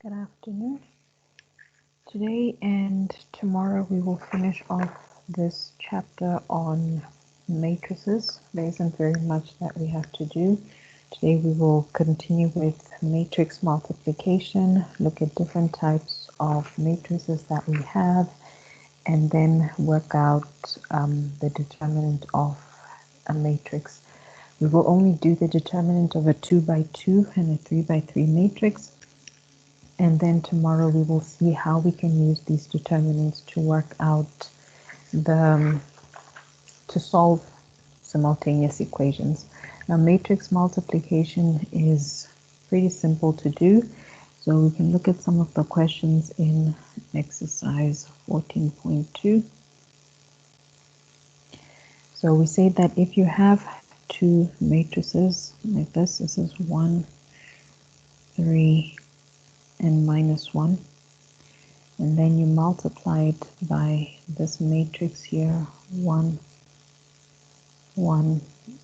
Good afternoon. Today and tomorrow we will finish off this chapter on matrices. There isn't very much that we have to do. Today we will continue with matrix multiplication, look at different types of matrices that we have, and then work out the determinant of a matrix. We will only do the determinant of a 2 by 2 and a 3 by 3 matrix. And then tomorrow we will see how we can use these determinants to work out to solve simultaneous equations. Now matrix multiplication is pretty simple to do. So we can look at some of the questions in exercise 14.2. So we say that if you have two matrices like this is 1, 3, and minus 1, and then you multiply it by this matrix here, 1, 1,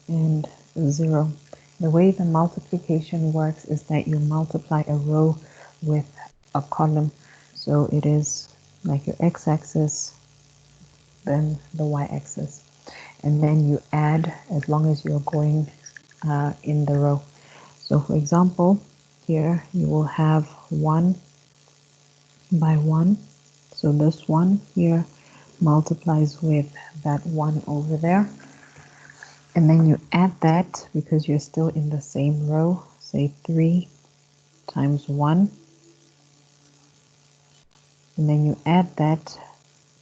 and 0. The way the multiplication works is that you multiply a row with a column. So it is like your x-axis, then the y-axis, and then you add as long as you're going in the row. So for example, here you will have 1 by 1. So this one here multiplies with that 1 over there. And then you add that because you're still in the same row. Say 3 times 1. And then you add that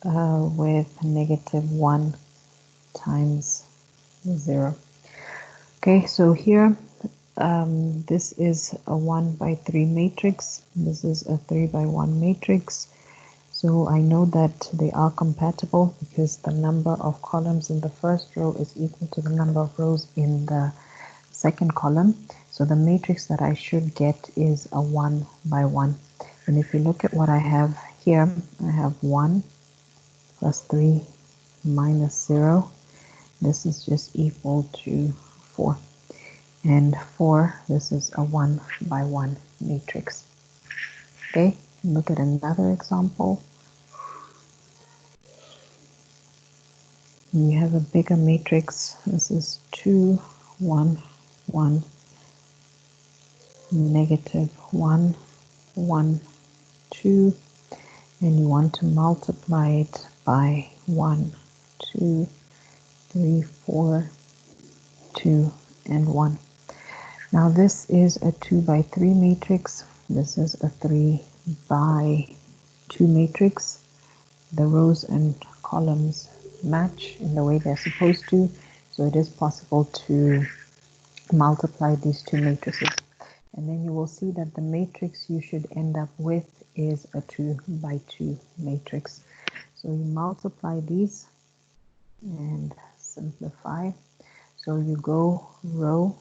with negative 1 times 0. Okay, so here this is a 1 by 3 matrix. This is a 3 by 1 matrix. So I know that they are compatible because the number of columns in the first row is equal to the number of rows in the second column. So the matrix that I should get is a 1 by 1. And if you look at what I have here, I have 1 plus 3 minus 0. This is just equal to 4. And 4, this is a 1 by 1 matrix. Okay, look at another example. You have a bigger matrix. This is 2, 1, 1, negative 1, 1, 2, and you want to multiply it by 1, 2, 3, 4, 2, and 1. Now this is a 2 by 3 matrix. This is a 3 by 2 matrix. The rows and columns match in the way they're supposed to, so it is possible to multiply these two matrices. And then you will see that the matrix you should end up with is a 2 by 2 matrix. So you multiply these and simplify. So you go row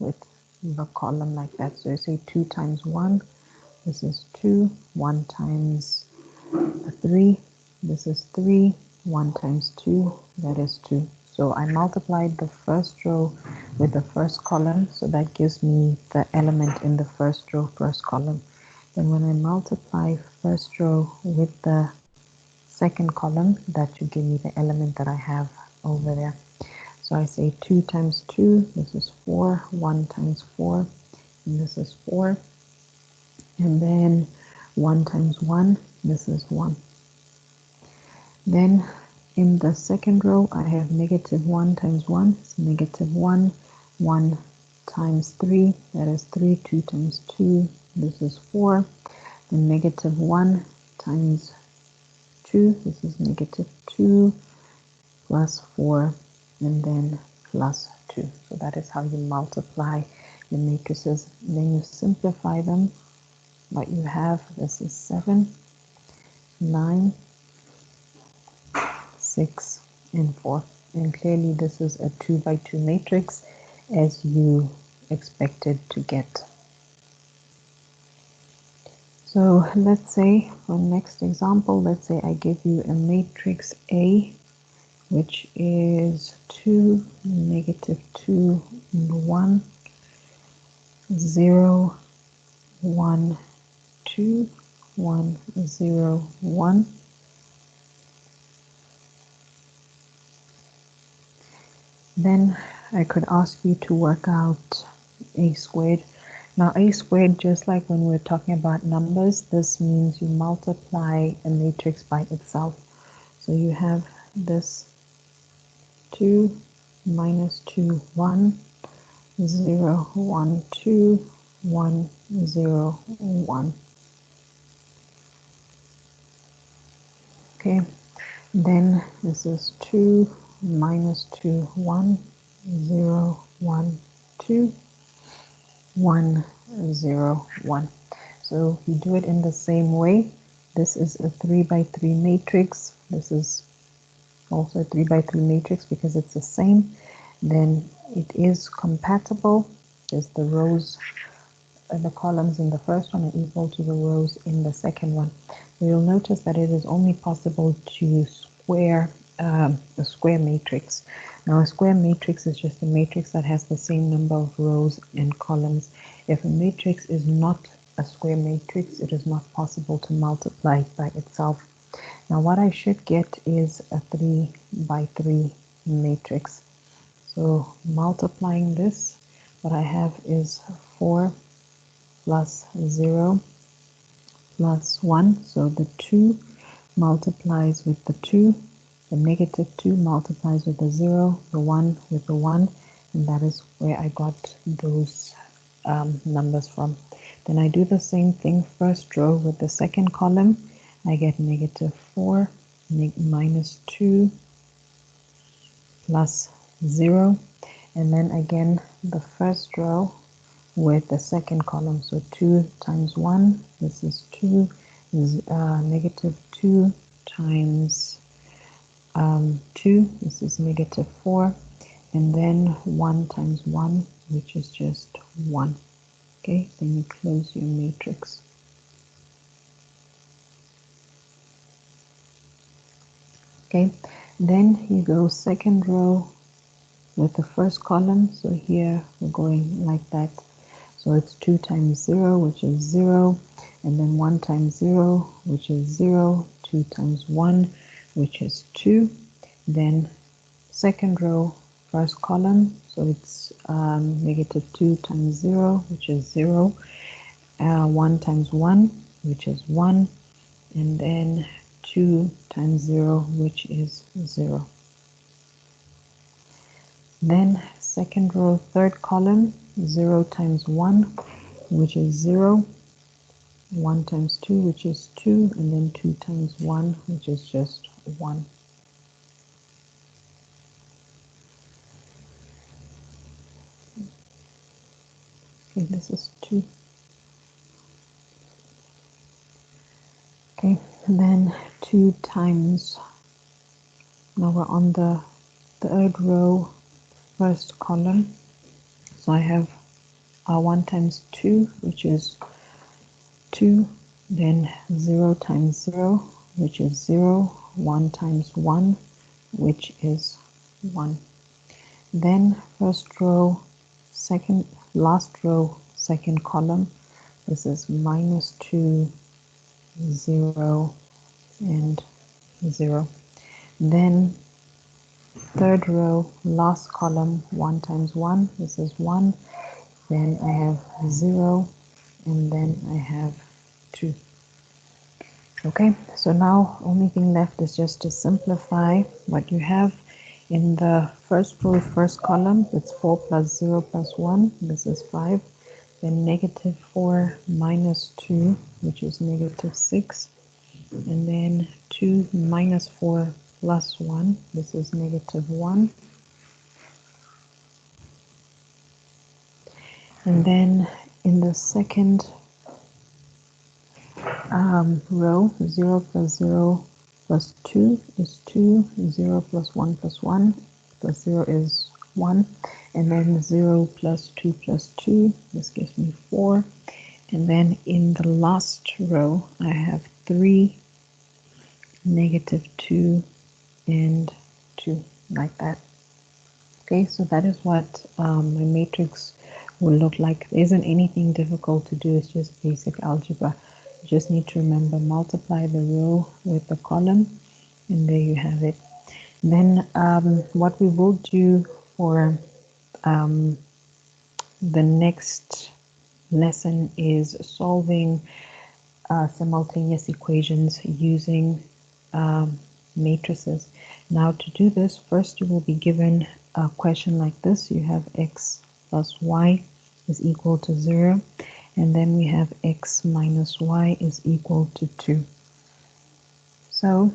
with the column like that. So you say 2 times 1, this is 2, 1 times 3, this is 3, 1 times 2, that is 2. So I multiplied the first row with the first column, so that gives me the element in the first row, first column. Then when I multiply first row with the second column, that should give me the element that I have over there. So I say 2 times 2, this is 4, 1 times 4, and this is 4. And then 1 times 1, this is 1. Then in the second row, I have negative 1 times 1, it's negative 1, 1 times 3, that is 3, 2 times 2, this is 4. Then negative 1 times 2, this is negative 2, plus 4, and then plus 2. So that is how you multiply your matrices. Then you simplify them. What you have, this is 7, 9, 6, and 4. And clearly this is a 2 by 2 matrix as you expected to get. So let's say for next example, let's say I give you a matrix A, which is 2, negative 2, and 1, 0, 1, 2, 1, 0, 1. Then I could ask you to work out a squared. Now a squared, just like when we're talking about numbers, this means you multiply a matrix by itself. So you have this 2 minus 2, 1, 0, 1, 2, 1, 0, 1. Okay, then this is 2 minus 2, 1, 0, 1, 2, 1, 0, 1. So we do it in the same way. This is a 3 by 3 matrix. This is also a 3 by 3 matrix because it's the same. Then it is compatible. There's the rows and the columns in the first one are equal to the rows in the second one. So you'll notice that it is only possible to square a square matrix. Now a square matrix is just a matrix that has the same number of rows and columns. If a matrix is not a square matrix, it is not possible to multiply it by itself. Now what I should get is a 3 by 3 matrix. So multiplying this, what I have is 4 plus 0 plus 1. So the 2 multiplies with the 2, the negative 2 multiplies with the 0, the 1 with the 1, and that is where I got those numbers from. Then I do the same thing first row with the second column. I get negative 4 minus 2 plus 0, and then again the first row with the second column. So 2 times 1, this is 2, negative 2 times 2, this is negative 4, and then 1 times 1, which is just 1. Okay, then you close your matrix. Okay, then you go second row with the first column. So here we're going like that. So it's 2 times 0, which is 0, and then 1 times 0, which is 0, 2 times 1, which is 2. Then second row, first column, so it's negative 2 times 0, which is 0, 1 times 1, which is 1, and then 2 times 0, which is 0. Then second row, third column, 0 times 1, which is 0, 1 times 2, which is 2, and then 2 times 1, which is just 1. Okay, this is 2. Okay, and then 2 times, now we're on the third row, first column. So I have 1 times 2, which is 2, then 0 times 0, which is 0, 1 times 1, which is 1. Then first row, last row, second column, this is minus 2, 0, and 0. Then third row, last column, 1 times 1, this is 1. Then I have 0, and then I have 2. Okay, so now only thing left is just to simplify what you have. In the first row, first column, it's 4 plus 0 plus 1, this is 5. Then negative 4 minus 2, which is negative 6. And then 2 minus 4 plus 1, this is negative 1. And then in the second row, 0 plus 0 plus 2 is 2, 0 plus 1 plus 1 plus 0 is 1, and then 0 plus 2 plus 2, this gives me 4. And then in the last row, I have 3, negative 2, and 2, like that. Okay, so that is what my matrix will look like. There isn't anything difficult to do, it's just basic algebra. You just need to remember, multiply the row with the column, and there you have it. Then what we will do for the next lesson is solving simultaneous equations using matrices. Now to do this, first you will be given a question like this. You have x plus y is equal to 0, and then we have x minus y is equal to 2. So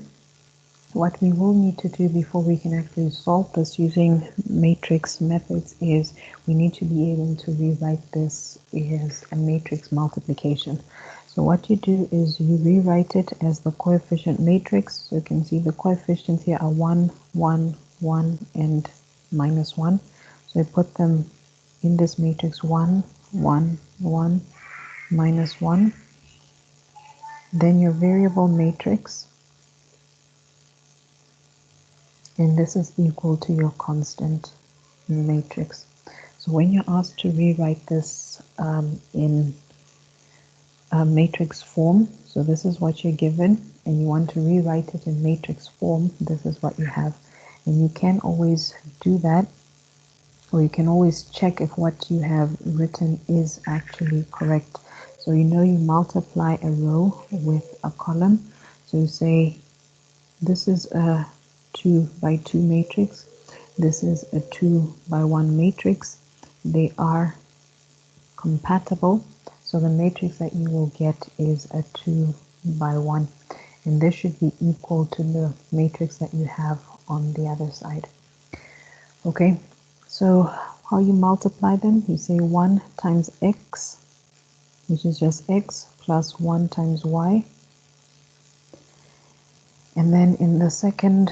what we will need to do before we can actually solve this using matrix methods is we need to be able to rewrite this as a matrix multiplication. So what you do is you rewrite it as the coefficient matrix. So you can see the coefficients here are 1, 1, 1, and minus 1. So I put them in this matrix 1, 1, 1, minus 1. Then your variable matrix, and this is equal to your constant matrix. So when you're asked to rewrite this in matrix form, so this is what you're given, and you want to rewrite it in matrix form, this is what you have. And you can always do that, or you can always check if what you have written is actually correct. So you know, you multiply a row with a column. So you say this is a 2 by 2 matrix, this is a 2 by 1 matrix. They are compatible, so the matrix that you will get is a 2 by 1, and this should be equal to the matrix that you have on the other side. Okay, so how you multiply them, you say 1 times x, which is just x, plus 1 times y. And then in the second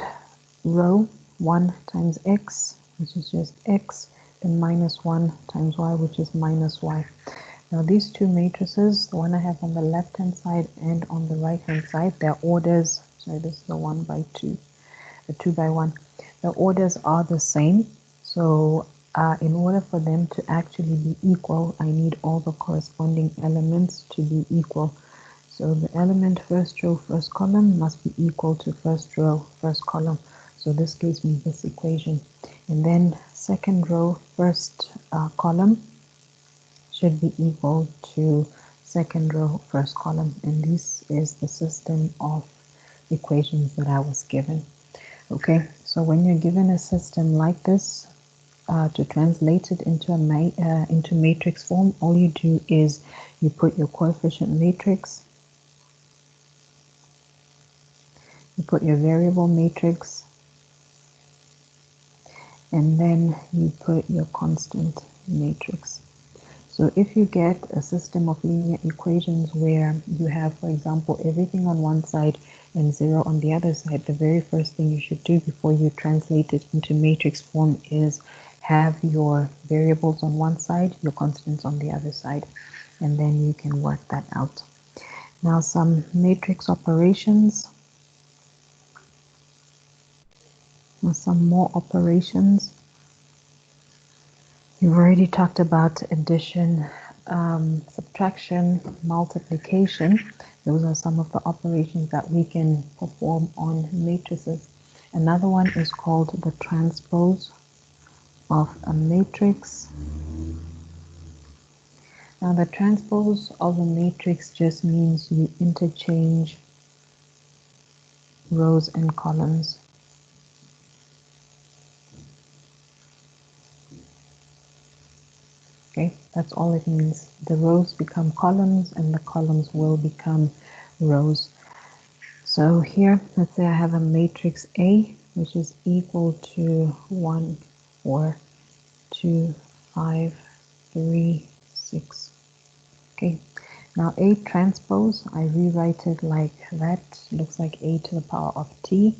row, 1 times x, which is just x, then minus 1 times y, which is minus y. Now these two matrices, the one I have on the left hand side and on the right hand side, their orders, sorry, this is the 1 by 2, the 2 by 1, the orders are the same. So in order for them to actually be equal, I need all the corresponding elements to be equal. So the element first row, first column must be equal to first row, first column. So this gives me this equation. And then second row, first column should be equal to second row, first column. And this is the system of equations that I was given. Okay, so when you're given a system like this, to translate it into into matrix form, all you do is you put your coefficient matrix, you put your variable matrix, and then you put your constant matrix. So if you get a system of linear equations where you have, for example, everything on one side and 0 on the other side, the very first thing you should do before you translate it into matrix form is have your variables on one side, your constants on the other side, and then you can work that out. Now some matrix operations, or some more operations. We've already talked about addition, subtraction, multiplication. Those are some of the operations that we can perform on matrices. Another one is called the transpose of a matrix. Now the transpose of a matrix just means you interchange rows and columns. Okay, that's all it means. The rows become columns and the columns will become rows. So here, let's say I have a matrix A, which is equal to 1, 4, 2, 5, 3, 6. Okay, now A transpose, I rewrite it like that. Looks like A to the power of T,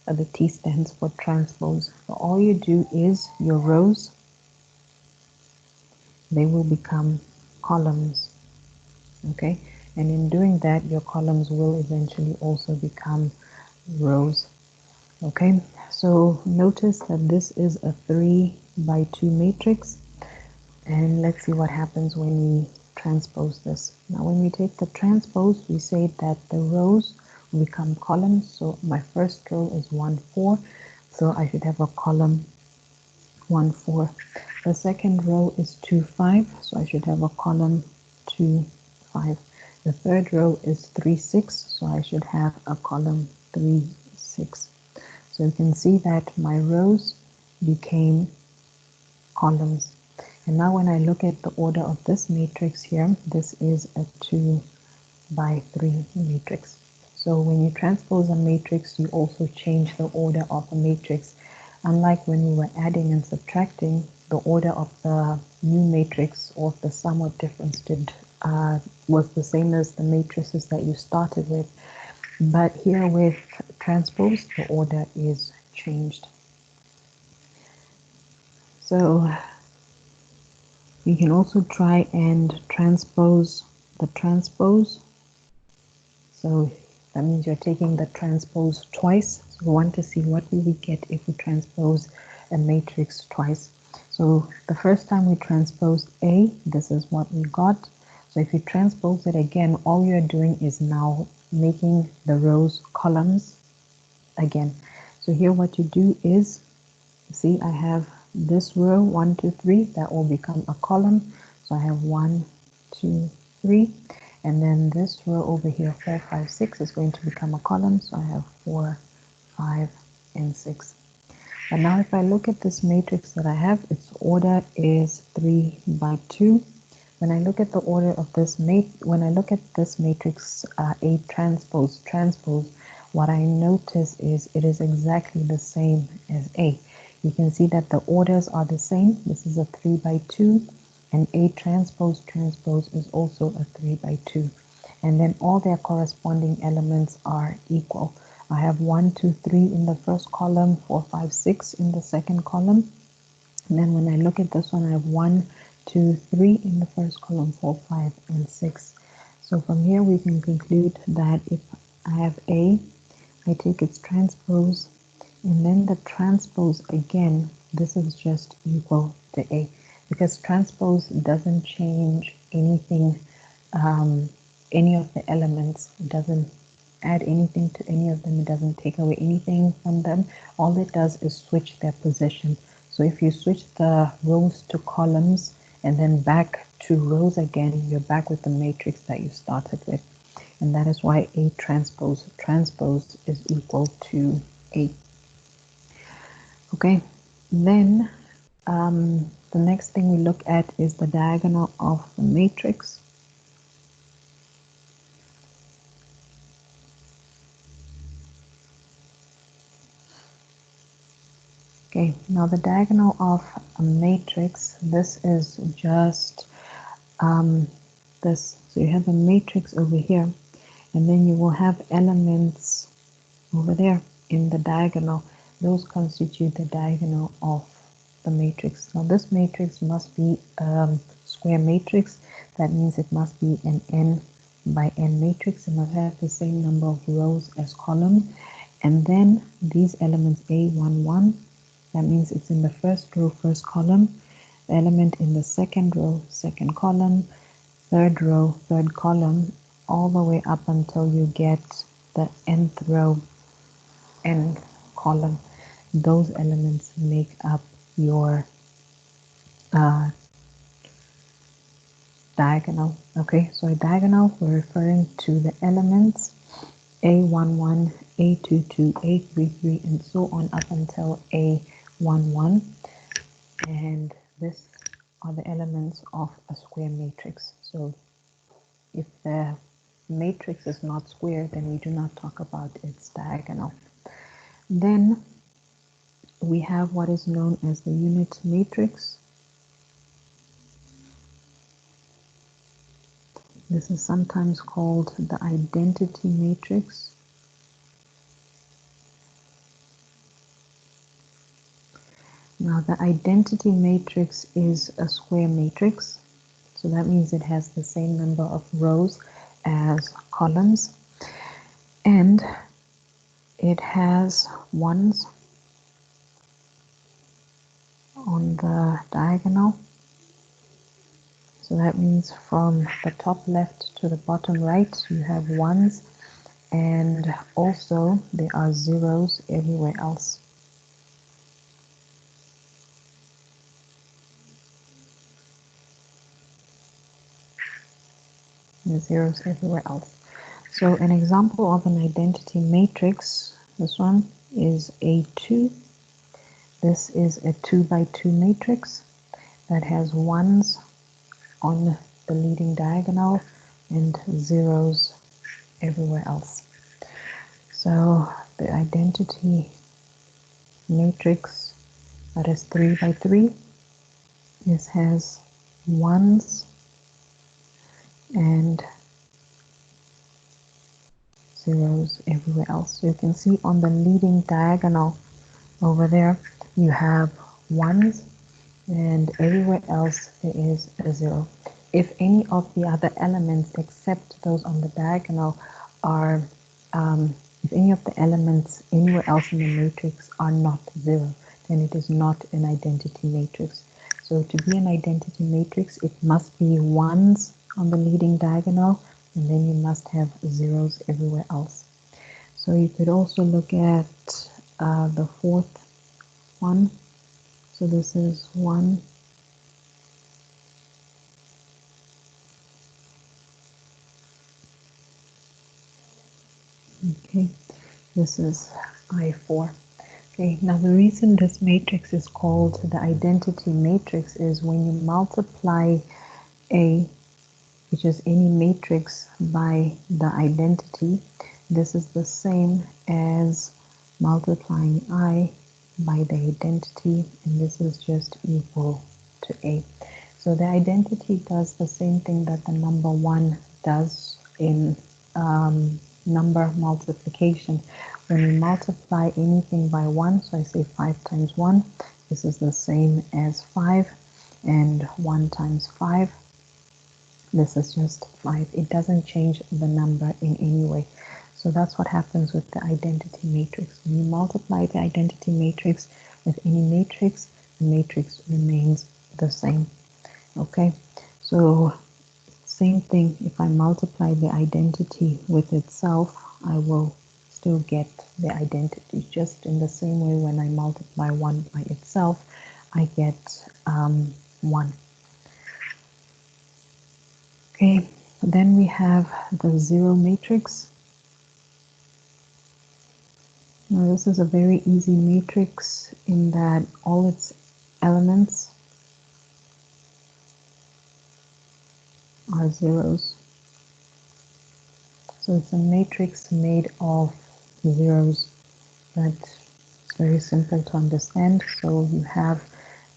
but the T stands for transpose. So all you do is your rows, they will become columns. Okay, and in doing that, your columns will eventually also become rows. Okay, so notice that this is a 3 by 2 matrix, and let's see what happens when we transpose this. Now when we take the transpose, we say that the rows become columns. So my first row is 1, 4. So I should have a column 1, 4. The second row is 2, 5. So I should have a column 2, 5. The third row is 3, 6. So I should have a column 3, 6. So you can see that my rows became columns. And now when I look at the order of this matrix here, this is a 2 by 3 matrix. So when you transpose a matrix, you also change the order of a matrix. Unlike when we were adding and subtracting, the order of the new matrix or the sum or difference was the same as the matrices that you started with. But here with transpose, the order is changed. So you can also try and transpose the transpose. So that means you're taking the transpose twice. So we want to see what will we get if we transpose a matrix twice. So the first time we transposed A, this is what we got. So if you transpose it again, all you're doing is now making the rows columns again. So here what you do is, see, I have this row 1, 2, 3, that will become a column. So I have 1, 2, 3, and then this row over here 4, 5, 6 is going to become a column. So I have 4, 5, and 6. But now if I look at this matrix that I have, its order is 3 by 2. When I look at the order of this matrix A transpose, what I notice is it is exactly the same as A. You can see that the orders are the same. This is a 3 by 2, and A transpose is also a 3 by 2. And then all their corresponding elements are equal. I have 1, 2, 3 in the first column, 4, 5, 6 in the second column. And then when I look at this one, I have 1, 2, 3 in the first column, 4, 5, and 6. So from here we can conclude that if I have A, I take its transpose, and then the transpose again, this is just equal to A, because transpose doesn't change anything, any of the elements. It doesn't add anything to any of them. It doesn't take away anything from them. All it does is switch their position. So if you switch the rows to columns and then back to rows again, you're back with the matrix that you started with. And that is why A transpose is equal to A. Okay, then the next thing we look at is the diagonal of the matrix. Okay, now the diagonal of a matrix, this is just this. So you have a matrix over here, and then you will have elements over there in the diagonal. Those constitute the diagonal of the matrix. Now this matrix must be a square matrix. That means it must be an n by n matrix. It must have the same number of rows as columns. And then these elements A1, 1, that means it's in the first row, first column. The element in the second row, second column. Third row, third column, all the way up until you get the nth row, nth column. Those elements make up your diagonal. Okay, so a diagonal, we're referring to the elements A11, A22, A33, and so on up until A11. And this are the elements of a square matrix. So if the matrix is not square, then we do not talk about its diagonal. Then we have what is known as the unit matrix. This is sometimes called the identity matrix. Now the identity matrix is a square matrix. So that means it has the same number of rows as columns. And it has ones on the diagonal. So that means from the top left to the bottom right, you have ones, and also there are zeros everywhere else. There's zeros everywhere else. So an example of an identity matrix, this one is A2. This is a 2 by 2 matrix that has ones on the leading diagonal and zeros everywhere else. So the identity matrix that is 3 by 3, this has ones and zeros everywhere else. So you can see on the leading diagonal over there you have ones, and everywhere else there is a zero. If any of the other elements except those on the diagonal are, if any of the elements anywhere else in the matrix are not zero, then it is not an identity matrix. So to be an identity matrix, it must be ones on the leading diagonal, and then you must have zeros everywhere else. So you could also look at the fourth one. So this is 1, okay, this is I4. Okay, now the reason this matrix is called the identity matrix is when you multiply A, which is any matrix, by the identity, this is the same as multiplying I by the identity, and this is just equal to A. So the identity does the same thing that the number 1 does in number multiplication. When we multiply anything by 1, so I say 5 times 1, this is the same as 5, and 1 times 5, this is just 5. It doesn't change the number in any way. So that's what happens with the identity matrix. When you multiply the identity matrix with any matrix, the matrix remains the same. Okay, so same thing, if I multiply the identity with itself, I will still get the identity. Just in the same way, when I multiply 1 by itself, I get 1. Okay, then we have the zero matrix. Now this is a very easy matrix in that all its elements are zeros. So it's a matrix made of zeros. That's very simple to understand. So you have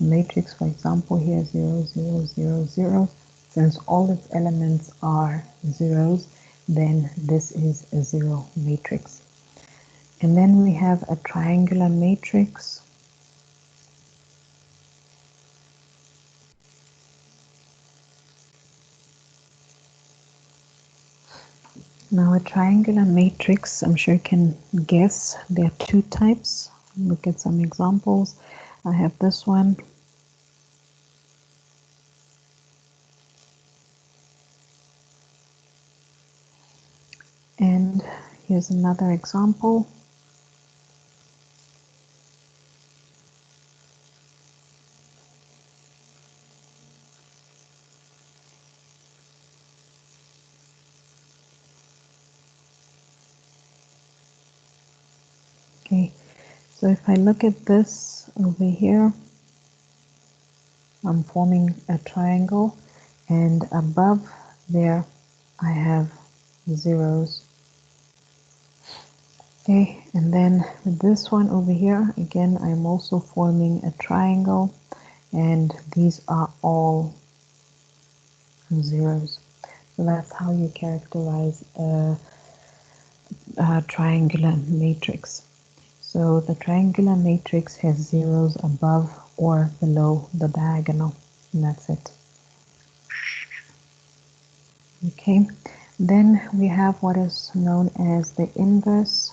a matrix, for example, here 0, 0, 0, 0. Since all its elements are zeros, then this is a zero matrix. And then we have a triangular matrix. Now a triangular matrix, I'm sure you can guess, there are two types. Look at some examples. I have this one. And here's another example. Okay, so if I look at this over here, I'm forming a triangle, and above there I have zeros. Okay, and then this one over here, again, I'm also forming a triangle, and these are all zeros. So that's how you characterize a triangular matrix. So the triangular matrix has zeros above or below the diagonal, and that's it. Okay, then we have what is known as the inverse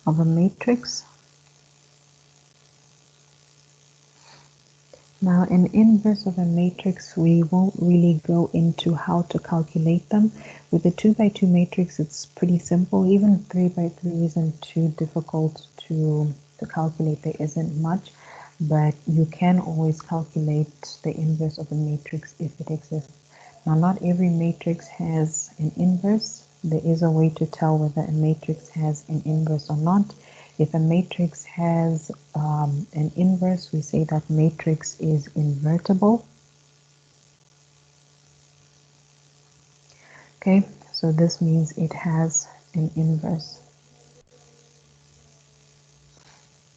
of a matrix. Now, an inverse of a matrix, we won't really go into how to calculate them. With the 2 by 2 matrix, it's pretty simple. Even 3 by 3 isn't too difficult to calculate. There isn't much, but you can always calculate the inverse of a matrix if it exists. Now, not every matrix has an inverse. There is a way to tell whether a matrix has an inverse or not. If a matrix has an inverse, we say that matrix is invertible. Okay, so this means it has an inverse.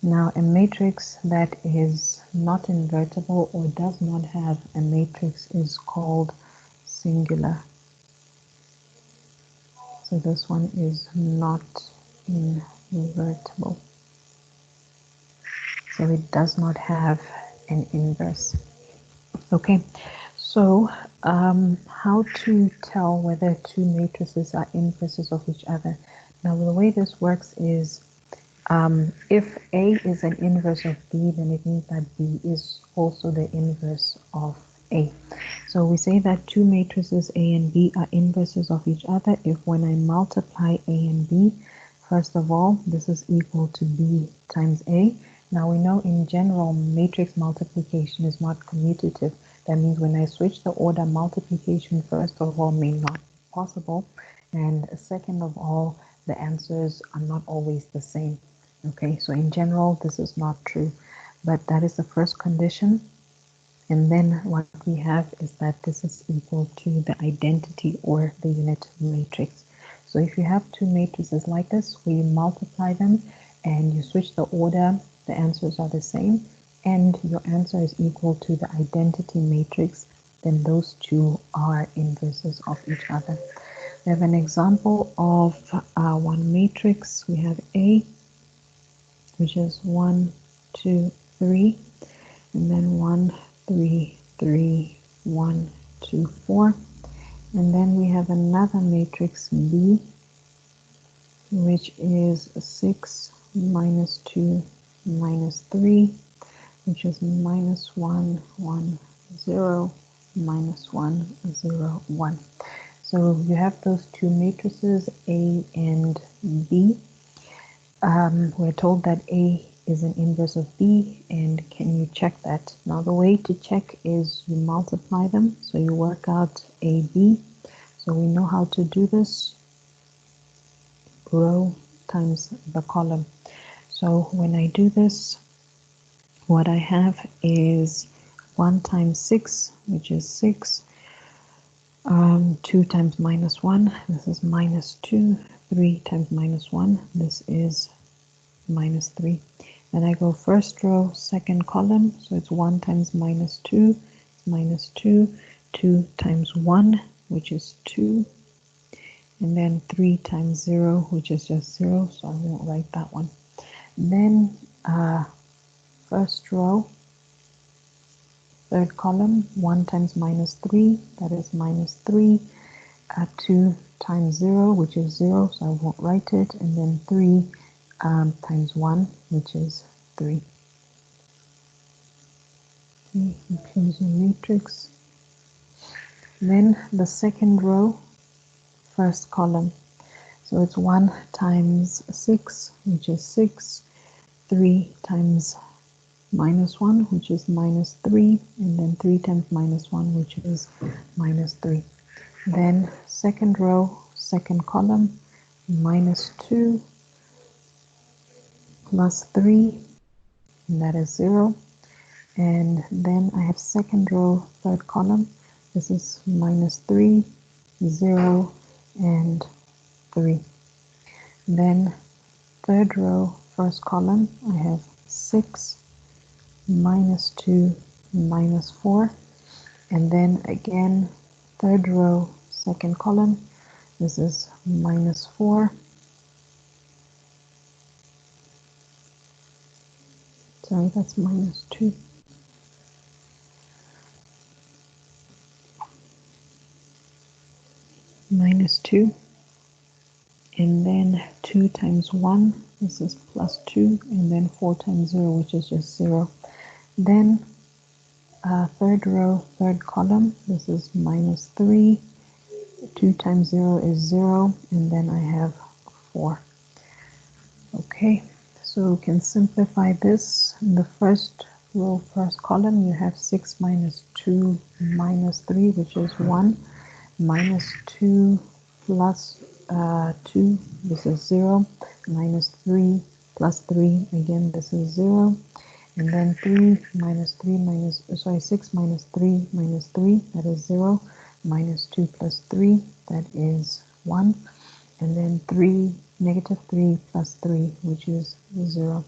Now, a matrix that is not invertible or does not have a matrix is called singular. So this one is not invertible. So it does not have an inverse. Okay, so how to tell whether two matrices are inverses of each other? Now the way this works is if A is an inverse of B, then it means that B is also the inverse of A. So we say that two matrices A and B are inverses of each other if when I multiply A and B, first of all, this is equal to B times A. Now we know in general matrix multiplication is not commutative. That means when I switch the order, multiplication first of all may not be possible, and second of all, the answers are not always the same. Okay, so in general this is not true, but that is the first condition. And then what we have is that this is equal to the identity or the unit matrix. So if you have two matrices like this, where you multiply them and you switch the order, the answers are the same, and your answer is equal to the identity matrix, then those two are inverses of each other. We have an example of one matrix. We have A, which is 1, 2, 3, and then 1, 3, 3, 1, 2, 4. And then we have another matrix B, which is 6, minus 2, minus 3, which is minus 1, 1, 0, minus 1, 0, 1. So you have those two matrices, A and B. We're told that A is an inverse of B, and can you check that? Now the way to check is you multiply them, so you work out AB. So we know how to do this, row times the column. So when I do this, what I have is 1 times 6, which is 6, 2 times minus 1, this is minus 2, 3 times minus 1, this is minus 3. Then I go first row, second column, so it's 1 times minus 2, minus 2, 2 times 1, which is 2, and then 3 times 0, which is just 0, so I won't write that one. Then first row, third column, 1 times minus 3, that is minus 3, 2 times 0, which is 0, so I won't write it, and then 3 times 1, which is 3. Okay, you close your matrix. Then the second row, first column. So it's 1 times 6, which is 6, 3 times minus 1, which is minus 3, and then 3 times minus 1, which is minus 3. Then second row, second column, minus 2 plus 3, and that is 0. And then I have second row, third column. This is minus 3, 0, and 3. Then third row, first column, I have 6, minus 2, minus 4. And then again, third row, second column, this is minus 4. Sorry, that's minus 2. Minus 2. And then 2 times 1, this is plus 2, and then 4 times 0, which is just 0. Then third row, third column, this is minus 3. 2 times 0 is 0, and then I have 4. Okay, so we can simplify this. In the first row, first column, you have 6 minus 2 minus 3, which is 1, minus 2 plus 2, this is 0, minus 3 plus 3, again this is 0, and then 3 minus 3 minus, sorry, 6 minus 3 minus 3, that is 0, minus 2 plus 3, that is 1, and then 3, negative 3 plus 3, which is 0.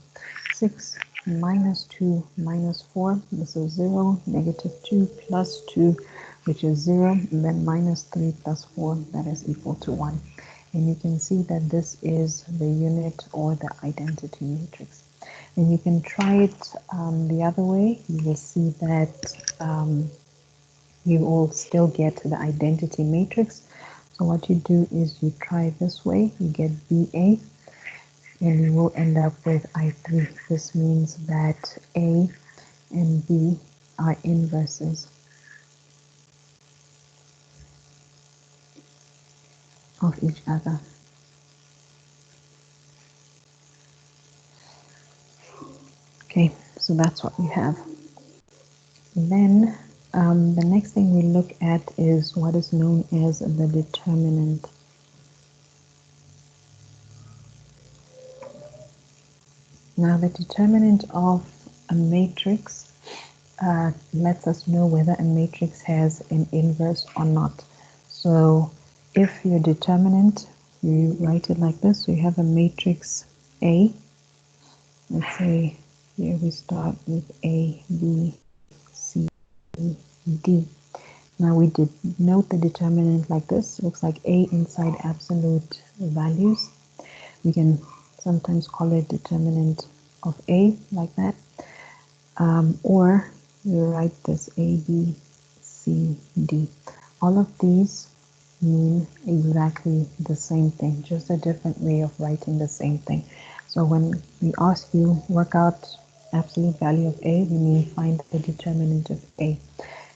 6 minus 2 minus 4, this is 0, negative 2 plus 2, which is 0, and then minus 3 plus 4, that is equal to 1. And you can see that this is the unit or the identity matrix. And you can try it the other way. You will see that you will still get the identity matrix. So what you do is you try this way, you get BA, and you will end up with I3. This means that A and B are inverses of each other. Okay, so that's what we have. And then the next thing we look at is what is known as the determinant. Now, the determinant of a matrix lets us know whether a matrix has an inverse or not. So if your determinant, you write it like this, so you have a matrix A. Let's say here we start with A, B, C, D. Now we did note the determinant like this. It looks like A inside absolute values. We can sometimes call it determinant of A like that. Or you write this A, B, C, D. All of these mean exactly the same thing, just a different way of writing the same thing. So when we ask you work out absolute value of A, we mean find the determinant of A.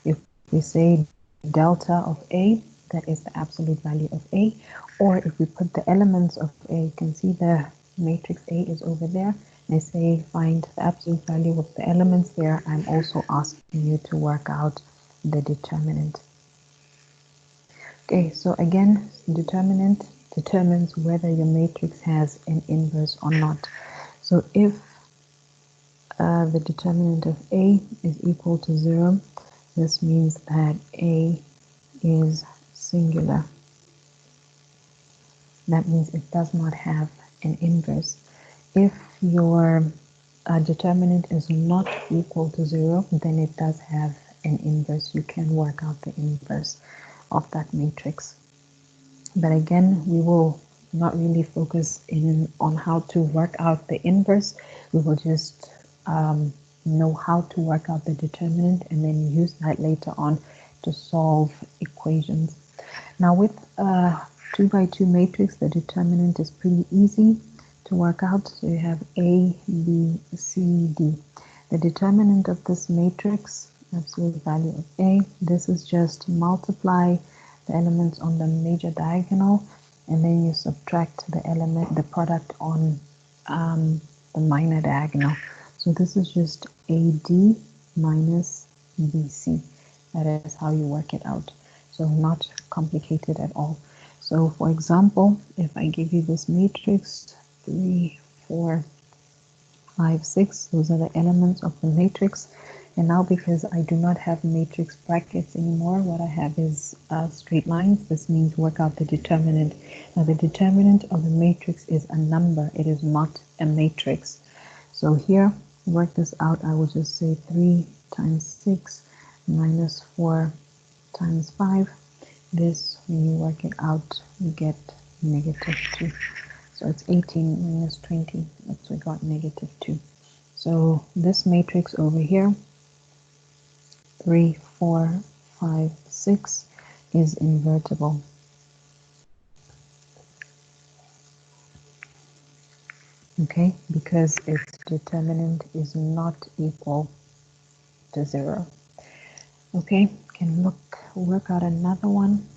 If we say delta of A, that is the absolute value of A. Or if we put the elements of A, you can see the matrix A is over there. I say find the absolute value of the elements there. I'm also asking you to work out the determinant. Okay, so again, determinant determines whether your matrix has an inverse or not. So if the determinant of A is equal to 0, this means that A is singular. That means it does not have an inverse. If your determinant is not equal to 0, then it does have an inverse. You can work out the inverse of that matrix. But again, we will not really focus in on how to work out the inverse. We will just know how to work out the determinant and then use that later on to solve equations. Now with a 2 by 2 matrix, the determinant is pretty easy to work out. So you have A, B, C, D. The determinant of this matrix, absolute value of A, this is just multiply the elements on the major diagonal, and then you subtract the product on the minor diagonal. So this is just AD minus BC. That is how you work it out. So not complicated at all. So for example, if I give you this matrix, 3, 4, 5, 6, those are the elements of the matrix. And now because I do not have matrix brackets anymore, what I have is straight lines. This means work out the determinant. Now the determinant of the matrix is a number. It is not a matrix. So here, work this out. I will just say 3 times 6 minus 4 times 5. This, when you work it out, you get negative 2. So it's 18 minus 20. That's we got negative 2. So this matrix over here, 3, 4, 5, 6, is invertible. Okay, because its determinant is not equal to 0. Okay, can work out another one.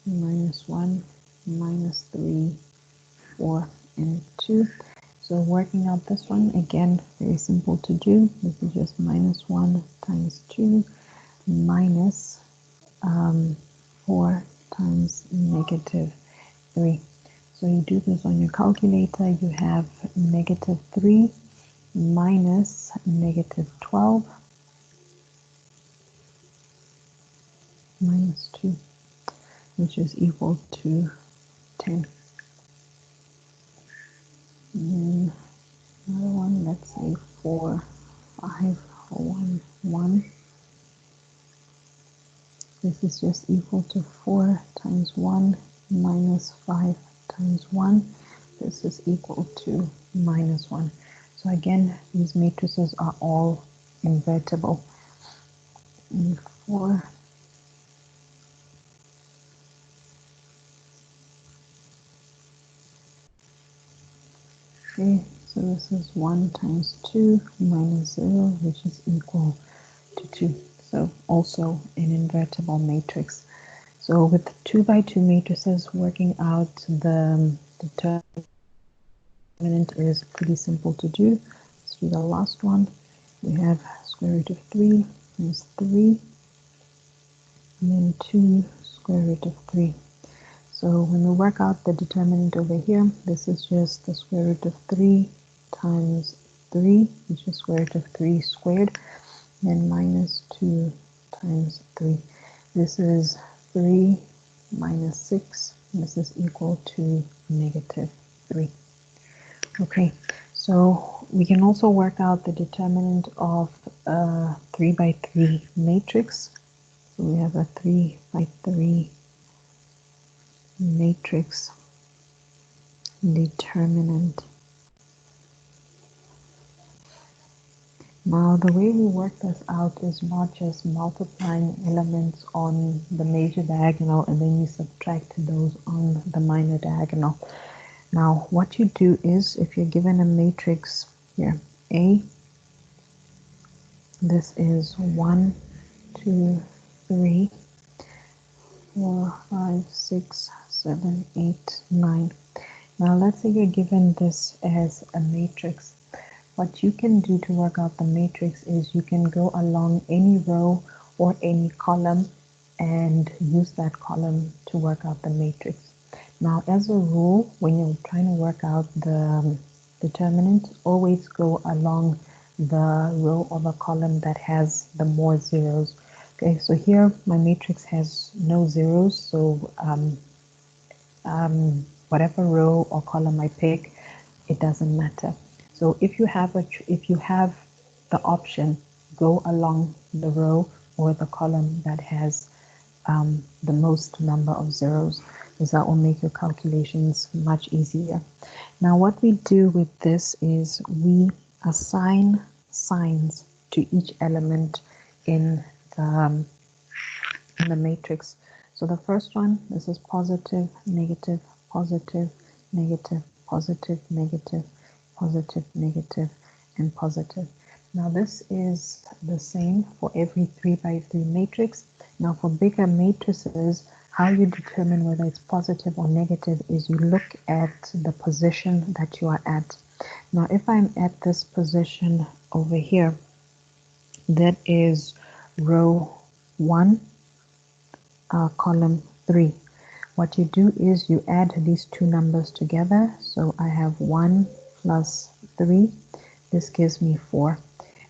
-1, -3, 4, and 2. So working out this one, again, very simple to do. This is just -1 times 2 minus 4 times -3. So you do this on your calculator, you have -3 minus -12 minus 2, which is equal to 10. And another one, let's say 4, 5, 1, 1. This is just equal to 4 times 1 minus 5 times 1. This is equal to -1. So again, these matrices are all invertible. And 4, okay, so this is 1 times 2 minus 0, which is equal to 2. So also an invertible matrix. So with 2 by 2 matrices, working out the determinant is pretty simple to do. Let's do the last one. We have square root of 3 is 3, and then 2 square root of 3. So when we work out the determinant over here, this is just the square root of 3 times 3, which is square root of 3 squared, then minus 2 times 3. This is 3 minus 6. This is equal to -3. Okay, so we can also work out the determinant of a 3 by 3 matrix. So we have a 3 by 3 matrix determinant. Now the way we work this out is not just multiplying elements on the major diagonal and then you subtract those on the minor diagonal. Now what you do is, if you're given a matrix here, A, this is 1, 2, 3, 4, 5, 6, 7, 8, 9. Now let's say you're given this as a matrix. What you can do to work out the matrix is you can go along any row or any column and use that column to work out the matrix. Now as a rule, when you're trying to work out the determinant, always go along the row or the column that has the more zeros. Okay, so here my matrix has no zeros, so whatever row or column I pick, it doesn't matter. So if you have the option, go along the row or the column that has the most number of zeros, because that will make your calculations much easier. Now what we do with this is we assign signs to each element in the matrix. So the first one, this is positive, negative, positive, negative, positive, negative, positive, negative, and positive. Now this is the same for every 3 by 3 matrix. Now for bigger matrices, how you determine whether it's positive or negative is you look at the position that you are at. Now if I'm at this position over here, that is row 1, column 3. What you do is you add these two numbers together. So I have 1 plus 3. This gives me 4.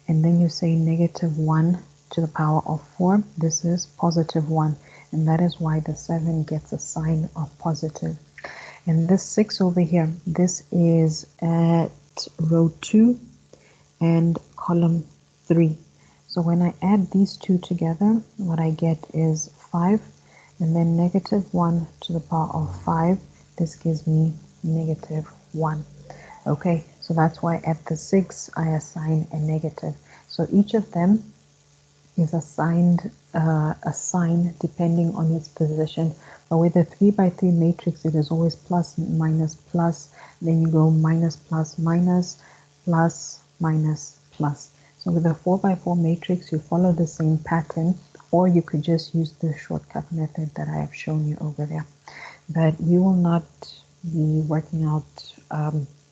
And then you say -1 to the power of 4. This is +1. And that is why the 7 gets a sign of positive. And this 6 over here, this is at row 2 and column 3. So when I add these two together, what I get is 5, and then -1 to the power of 5. This gives me -1. Okay, so that's why at the 6 I assign a negative. So each of them is assigned a sign depending on its position. But with a 3 by 3 matrix, it is always plus, minus, plus. Then you go minus, plus, minus, plus, minus, plus. So with a 4x4 matrix, you follow the same pattern, or you could just use the shortcut method that I have shown you over there. But you will not be working out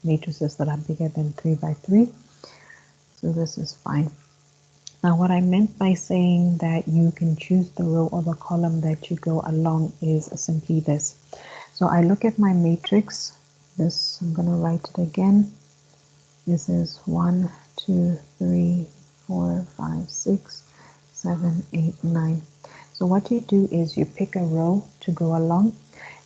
matrices that are bigger than 3x3. So this is fine. Now what I meant by saying that you can choose the row or the column that you go along is simply this. So I look at my matrix. This, I'm going to write it again. This is 1, 2, 3, 4, 5, 6, 7, 8, 9. So what you do is you pick a row to go along,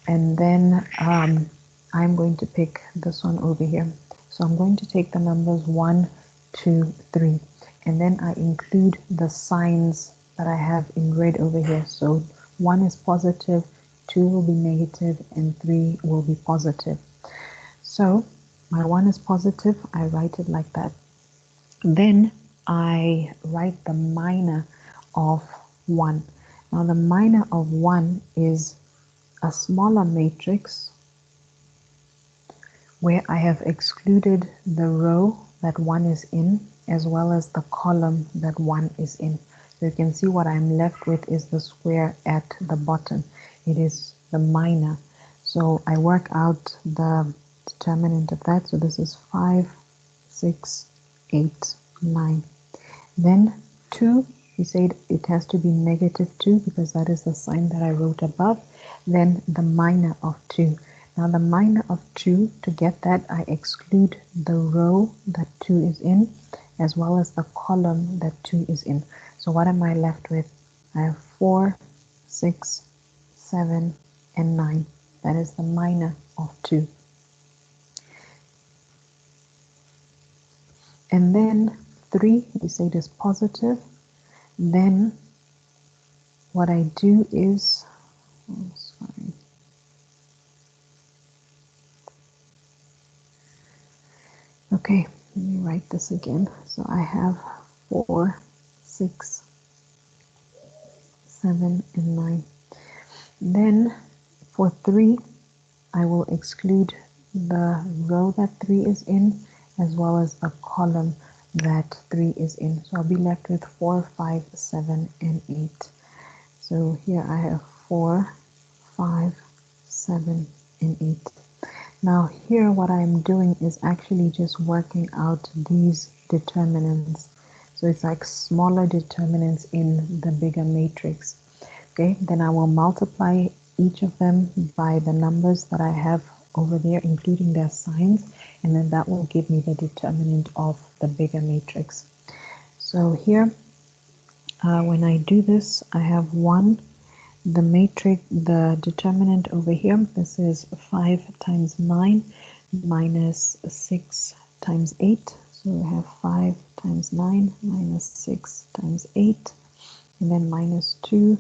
and then I'm going to pick this one over here. So I'm going to take the numbers 1, 2, 3, and then I include the signs that I have in red over here. So 1 is positive, 2 will be negative, and 3 will be positive. So my 1 is positive, I write it like that. Then I write the minor of 1. Now the minor of 1 is a smaller matrix where I have excluded the row that 1 is in as well as the column that 1 is in. So you can see what I'm left with is the square at the bottom. It is the minor. So I work out the determinant of that. So this is 5, 6, 8, 9. Then 2, we said it has to be negative 2 because that is the sign that I wrote above. Then the minor of 2. Now the minor of 2, to get that, I exclude the row that 2 is in as well as the column that 2 is in. So what am I left with? I have 4, 6, 7, and 9. That is the minor of 2. And then 3, we say it is positive. Then what I do is, okay, let me write this again. So I have 4, 6, 7, and 9. Then for 3, I will exclude the row that 3 is in as well as the column that 3 is in. So I'll be left with 4, 5, 7, and 8. So here I have 4, 5, 7, and 8. Now here what I'm doing is actually just working out these determinants. So it's like smaller determinants in the bigger matrix. Okay, then I will multiply each of them by the numbers that I have over there, including their signs, and then that will give me the determinant of the bigger matrix. So here, when I do this, I have 1, the matrix, the determinant over here, this is 5 times 9 minus 6 times 8. So we have 5 times 9 minus 6 times 8, and then minus 2,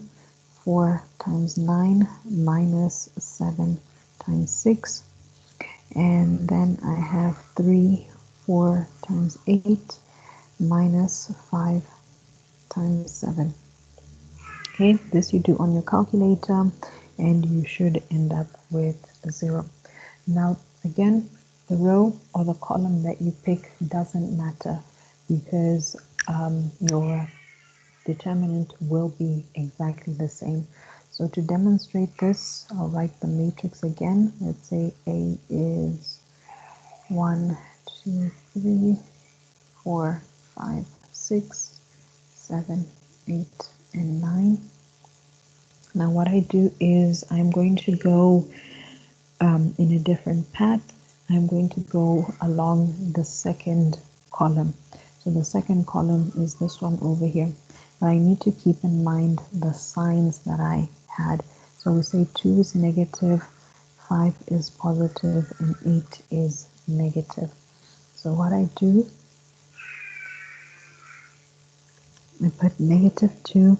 4 times 9 minus 7 times 6, and then I have 3, 4 times 8 minus 5 times 7. Okay, this you do on your calculator and you should end up with 0. Now again, the row or the column that you pick doesn't matter because your determinant will be exactly the same. So to demonstrate this, I'll write the matrix again. Let's say A is 1, 2, 3, 4, 5, 6, 7, 8, and 9. Now what I do is I'm going to go in a different path. I'm going to go along the second column. So the second column is this one over here. But I need to keep in mind the signs that I had. So we say 2 is negative, 5 is positive, and 8 is negative. So what I do, I put negative 2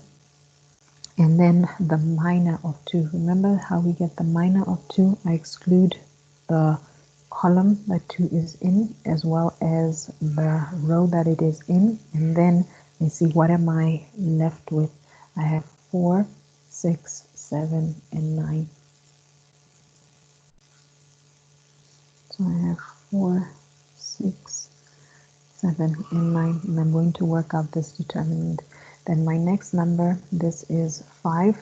and then the minor of 2. Remember how we get the minor of 2? I exclude the column that 2 is in as well as the row that it is in, and then I see what am I left with. I have 4, 6, 7, and 9. So I have 4, 6, 7, and 9, and I'm going to work out this determinant. Then my next number, this is 5,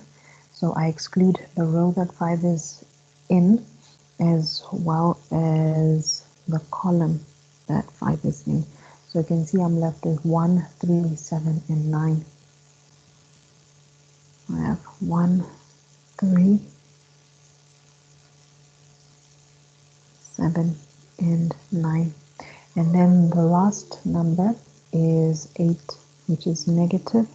so I exclude the row that 5 is in, as well as the column that 5 is in. So you can see I'm left with 1, 3, 7, and 9. I have 1, 3, 7, and 9. And then the last number is 8, which is negative.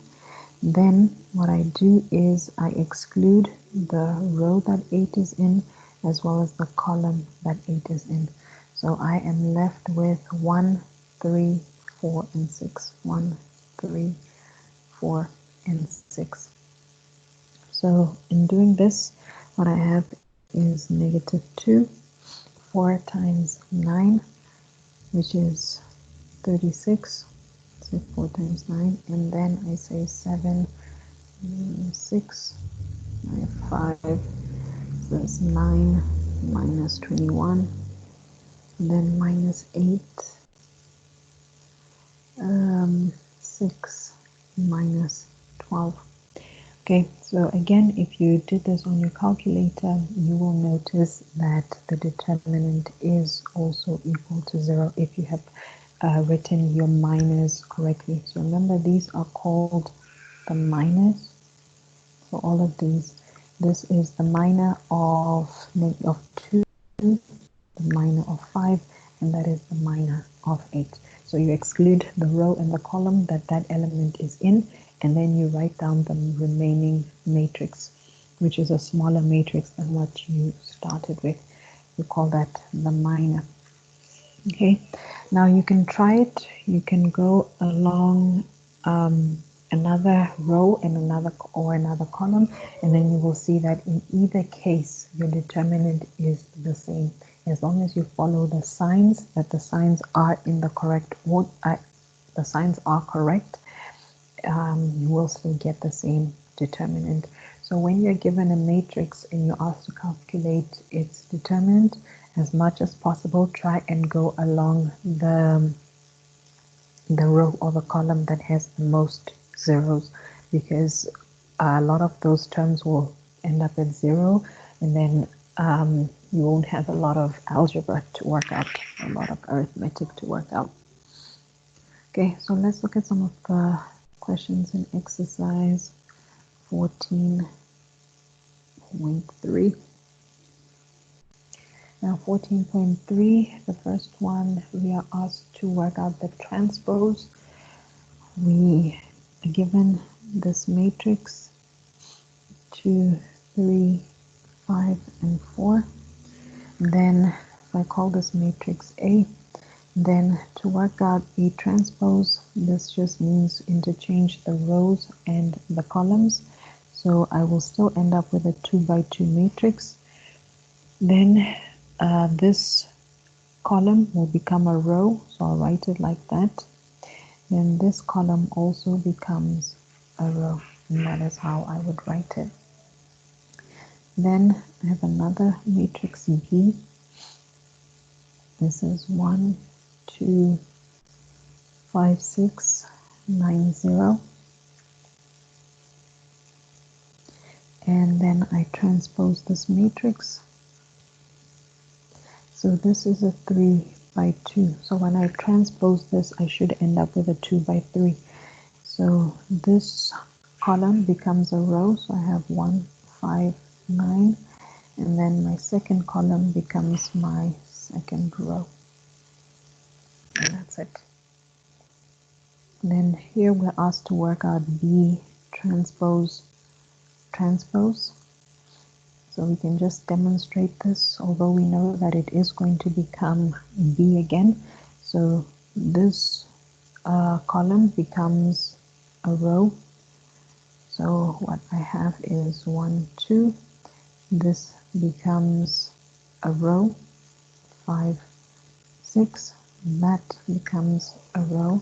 Then what I do is I exclude the row that 8 is in, as well as the column that 8 is in. So I am left with 1, 3, 4, and 6. 1, 3, 4, and 6. So in doing this, what I have is negative 2. 4 times 9, which is 36. So 4 times 9, and then I say 7, 6, I have 5, so that's 9 minus 21, and then minus 8, 6 minus 12. Okay, so again, if you did this on your calculator, you will notice that the determinant is also equal to 0 if you have written your minors correctly. So remember, these are called the minors. So all of these, this is the minor of 2, the minor of 5, and that is the minor of 8. So you exclude the row and the column that that element is in, and then you write down the remaining matrix, which is a smaller matrix than what you started with. You call that the minor. Okay, now you can try it. You can go along another row and another column, and then you will see that in either case your determinant is the same, as long as you follow the signs, that the signs are in the correct order, the signs are correct, you will still get the same determinant. So when you're given a matrix and you're asked to calculate its determinant, as much as possible, try and go along the row or the column that has the most zeros, because a lot of those terms will end up at 0, and then you won't have a lot of algebra to work out, a lot of arithmetic to work out. Okay, so let's look at some of the questions in exercise 14.3. Now 14.3, the first one, we are asked to work out the transpose. We are given this matrix 2, 3, 5, and 4. Then if I call this matrix A, then to work out A transpose, this just means interchange the rows and the columns. So I will still end up with a 2 by 2 matrix. Then this column will become a row, so I'll write it like that. Then this column also becomes a row, and that is how I would write it. Then I have another matrix B. This is 1, 2, 5, 6, 9, 0. And then I transpose this matrix. So this is a 3 by 2. So when I transpose this, I should end up with a 2 by 3. So this column becomes a row. So I have 1, 5, 9. And then my second column becomes my second row. And that's it. Then here we're asked to work out B transpose. So we can just demonstrate this, although we know that it is going to become B again. So this column becomes a row. So what I have is 1, 2. This becomes a row. 5, 6. That becomes a row.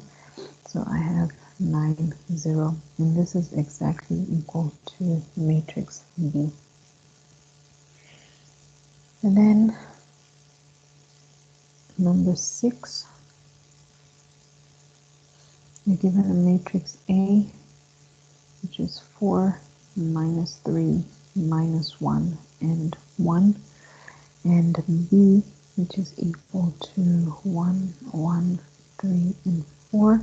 So I have 9, 0. And this is exactly equal to matrix B. And then number 6, you're given a matrix A, which is 4, minus 3, minus 1, and 1, and B, which is equal to 1, 1, 3, and 4.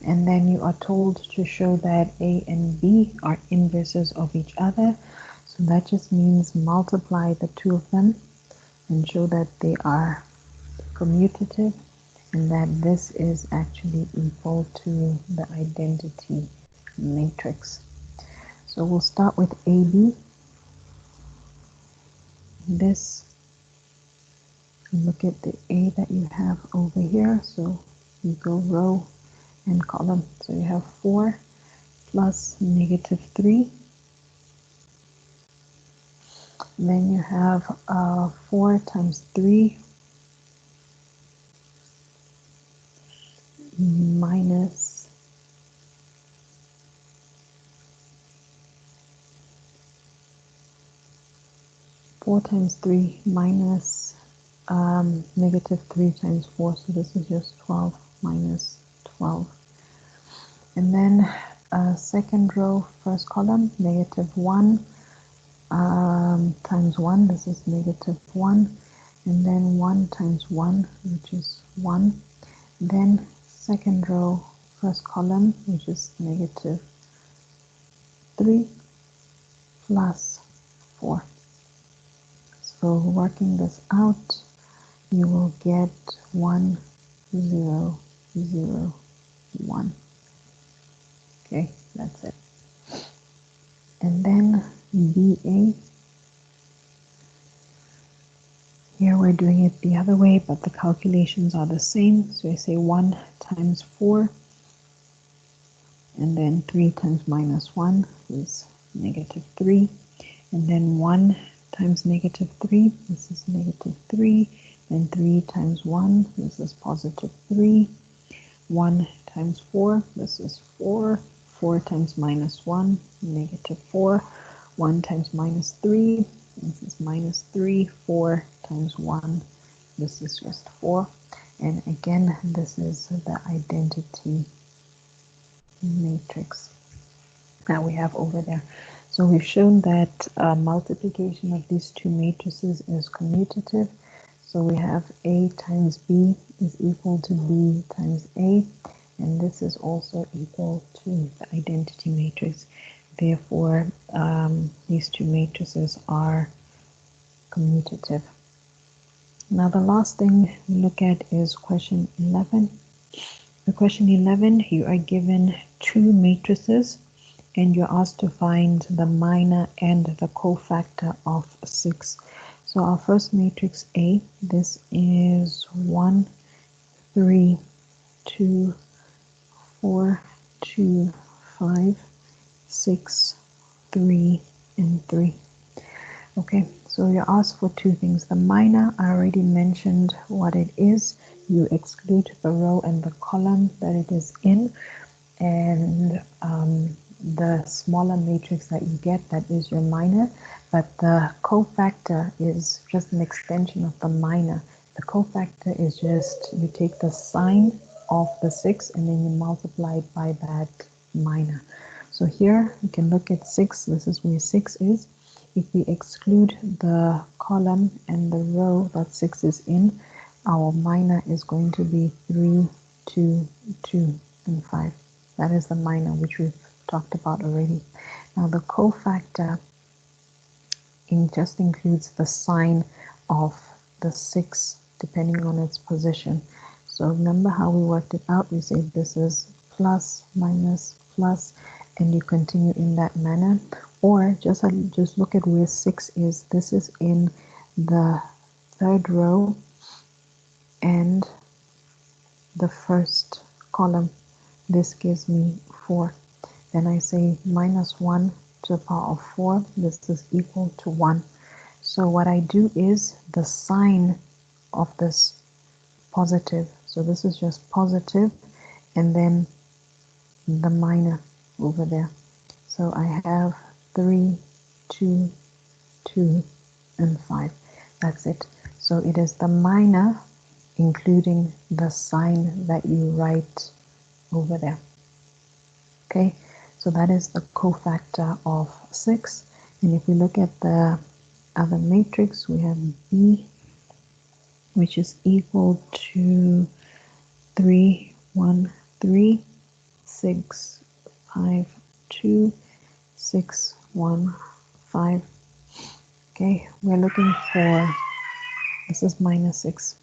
And then you are told to show that A and B are inverses of each other. So that just means multiply the two of them and show that they are commutative, and that this is actually equal to the identity matrix. So we'll start with AB. This, look at the A that you have over here. So you go row and column. So you have 4 plus negative 3. Then you have 4 times 3 minus 4 times 3 minus negative 3 times 4. So this is just 12 minus 12. And then second row, first column, negative 1 times 1. This is negative 1. And then 1 times 1, which is 1. Then second row, first column, which is negative 3 plus 4. So working this out, you will get 1, 0, 0, 1. Okay, that's it. And then BA, here we're doing it the other way, but the calculations are the same. So I say 1 times 4, and then 3 times minus 1 is negative 3, and then 1 times negative 3, this is negative 3, then 3 times 1, this is positive 3, 1 times 4, this is 4, 4 times minus 1, negative 4, 1 times minus 3, this is minus 3, 4 times 1, this is just 4, and again this is the identity matrix that we have over there. So we've shown that multiplication of these two matrices is commutative. So we have A times B is equal to B times A, and this is also equal to the identity matrix. Therefore, these two matrices are commutative. Now the last thing we look at is question 11. The question 11, you are given two matrices and you're asked to find the minor and the cofactor of 6. So our first matrix A, this is 1, 3, 2, 4, 2, 5, 6, 3, and 3. Okay, so you're asked for two things. The minor, I already mentioned what it is. You exclude the row and the column that it is in, and the smaller matrix that you get, that is your minor. But the cofactor is just an extension of the minor. The cofactor is just, you take the sign of the 6 and then you multiply it by that minor. So here you can look at 6, this is where 6 is. If we exclude the column and the row that 6 is in, our minor is going to be 3, 2, 2, and 5. That is the minor, which we've talked about already. Now the cofactor just includes the sign of the 6 depending on its position. So remember how we worked it out. We said this is plus, minus, plus, and you continue in that manner. Or just look at where 6 is. This is in the third row and the first column. This gives me 4. Then I say minus 1 to the power of 4. This is equal to 1. So what I do is the sign of this positive. So this is just positive, and then the minor over there. So I have 3, 2, 2, and 5. That's it. So it is the minor including the sign that you write over there. Okay, so that is the cofactor of 6. And if we look at the other matrix, we have B, which is equal to 3, 1, 3, 6, 5, 2, 6, 1, 5. Okay, we're looking for, this is minus 6.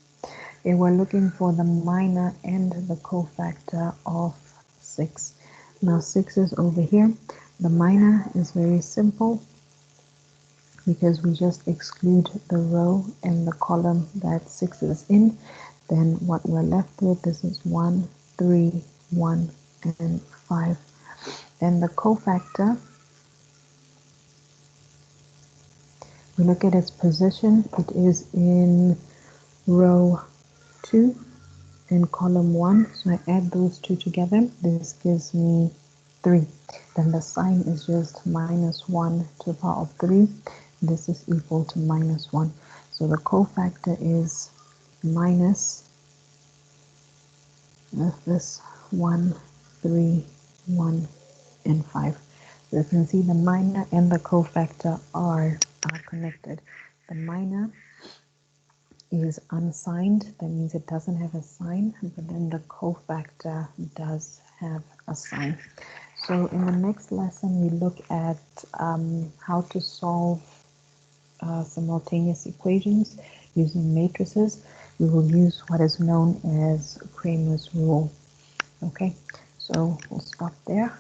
Okay, we're looking for the minor and the cofactor of 6. Now 6 is over here. The minor is very simple because we just exclude the row and the column that 6 is in. Then what we're left with, this is 1, 3, 1, and 5. Then the cofactor, we look at its position. It is in row 2 and column 1. So I add those two together. This gives me 3. Then the sign is just minus 1 to the power of 3. This is equal to minus 1. So the cofactor is minus this 1, 3, 1, and 5. So you can see the minor and the cofactor are connected. The minor is unsigned, that means it doesn't have a sign, but then the cofactor does have a sign. So in the next lesson, we look at how to solve simultaneous equations using matrices. We will use what is known as Cramer's rule. Okay, so we'll stop there.